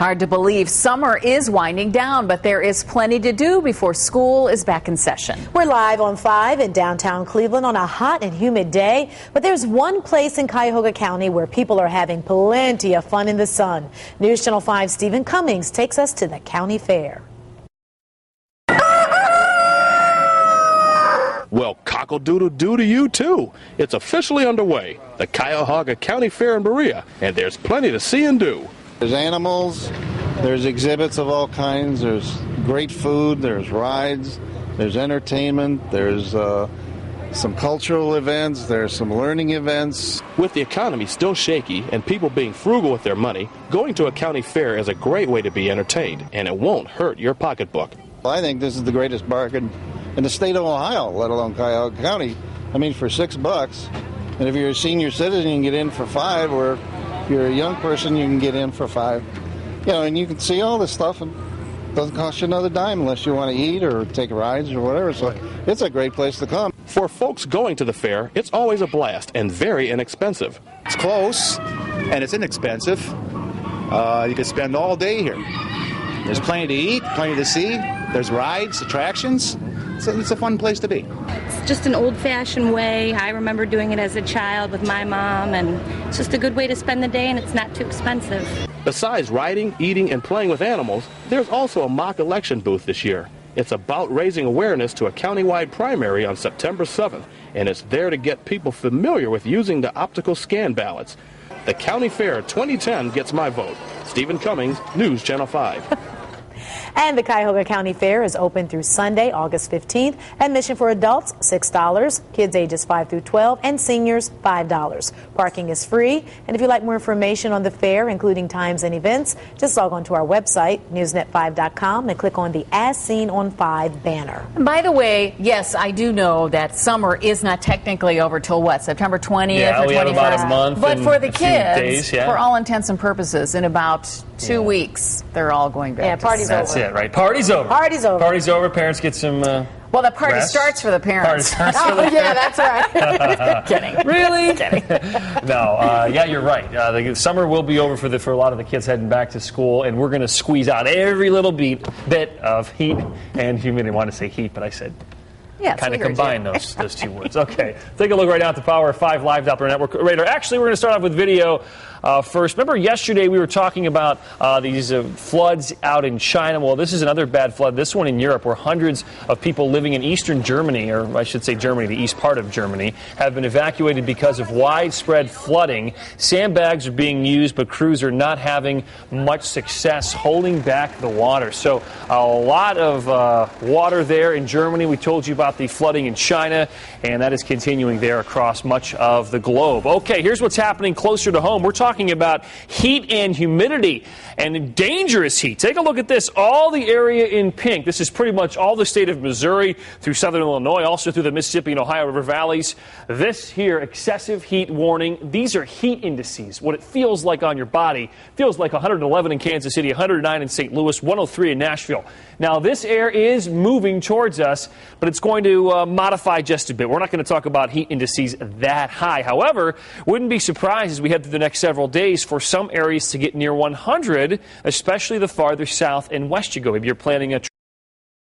Hard to believe summer is winding down, but there is plenty to do before school is back in session. We're live on 5 in downtown Cleveland on a hot and humid day, but there's one place in Cuyahoga County where people are having plenty of fun in the sun. News Channel 5's Stephen Cummings takes us to the county fair. Well, cockle-doodle-doo to you, too. It's officially underway, the Cuyahoga County Fair in Berea, and there's plenty to see and do. There's animals, there's exhibits of all kinds, there's great food, there's rides, there's entertainment, there's some cultural events, there's some learning events. With the economy still shaky and people being frugal with their money, going to a county fair is a great way to be entertained, and it won't hurt your pocketbook. I think this is the greatest bargain in the state of Ohio, let alone Cuyahoga County. I mean, for $6, and if you're a senior citizen, you can get in for $5, or if you're a young person, you can get in for $5. You know, and you can see all this stuff, and it doesn't cost you another dime unless you want to eat or take rides or whatever. So it's a great place to come. For folks going to the fair, it's always a blast and very inexpensive. It's close and it's inexpensive. You can spend all day here. There's plenty to eat, plenty to see. There's rides, attractions. It's a fun place to be. It's just an old-fashioned way. I remember doing it as a child with my mom, and it's just a good way to spend the day, and it's not too expensive. Besides riding, eating, and playing with animals, there's also a mock election booth this year. It's about raising awareness to a countywide primary on September 7th, and it's there to get people familiar with using the optical scan ballots. The County Fair 2010 gets my vote. Stephen Cummings, News Channel 5. And the Cuyahoga County Fair is open through Sunday, August 15th. Admission for adults, $6, kids ages 5 through 12, and seniors, $5. Parking is free. And if you'd like more information on the fair, including times and events, just log on to our website, newsnet5.com, and click on the As Seen on 5 banner. And by the way, yes, I do know that summer is not technically over till what, September 20th or 21st? We have about a month. But for the kids, days, for all intents and purposes, in about 2 weeks, they're all going back. Yeah, party's over. That's it, right? Party's over. Party's over. Party's over. Parents get some. Well, the party rest. starts for the parents. Party starts for the yeah, that's right. Kidding. Really? Kidding. No, yeah, you're right. The summer will be over for a lot of the kids heading back to school, and we're going to squeeze out every little bit of heat and humidity. I want to say heat, but I said Yeah, kind of combine those two words. Okay, take a look right now at the Power 5 Live Doppler Network radar. Actually, we're going to start off with video first. Remember yesterday we were talking about these floods out in China. Well, this is another bad flood, this one in Europe, where hundreds of people living in eastern Germany, or I should say Germany, the east part of Germany, have been evacuated because of widespread flooding. Sandbags are being used, but crews are not having much success holding back the water. So a lot of water there in Germany. We told you about the flooding in China, and that is continuing there across much of the globe. Okay, here's what's happening closer to home. We're talking about heat and humidity and dangerous heat. Take a look at this. All the area in pink. This is pretty much all the state of Missouri through southern Illinois, also through the Mississippi and Ohio River valleys. This here, excessive heat warning. These are heat indices. What it feels like on your body. Feels like 111 in Kansas City, 109 in St. Louis, 103 in Nashville. Now, this air is moving towards us, but it's going to modify just a bit. We're not going to talk about heat indices that high. However, wouldn't be surprised as we head through the next several days for some areas to get near 100, especially the farther south and west you go. Maybe you're planning a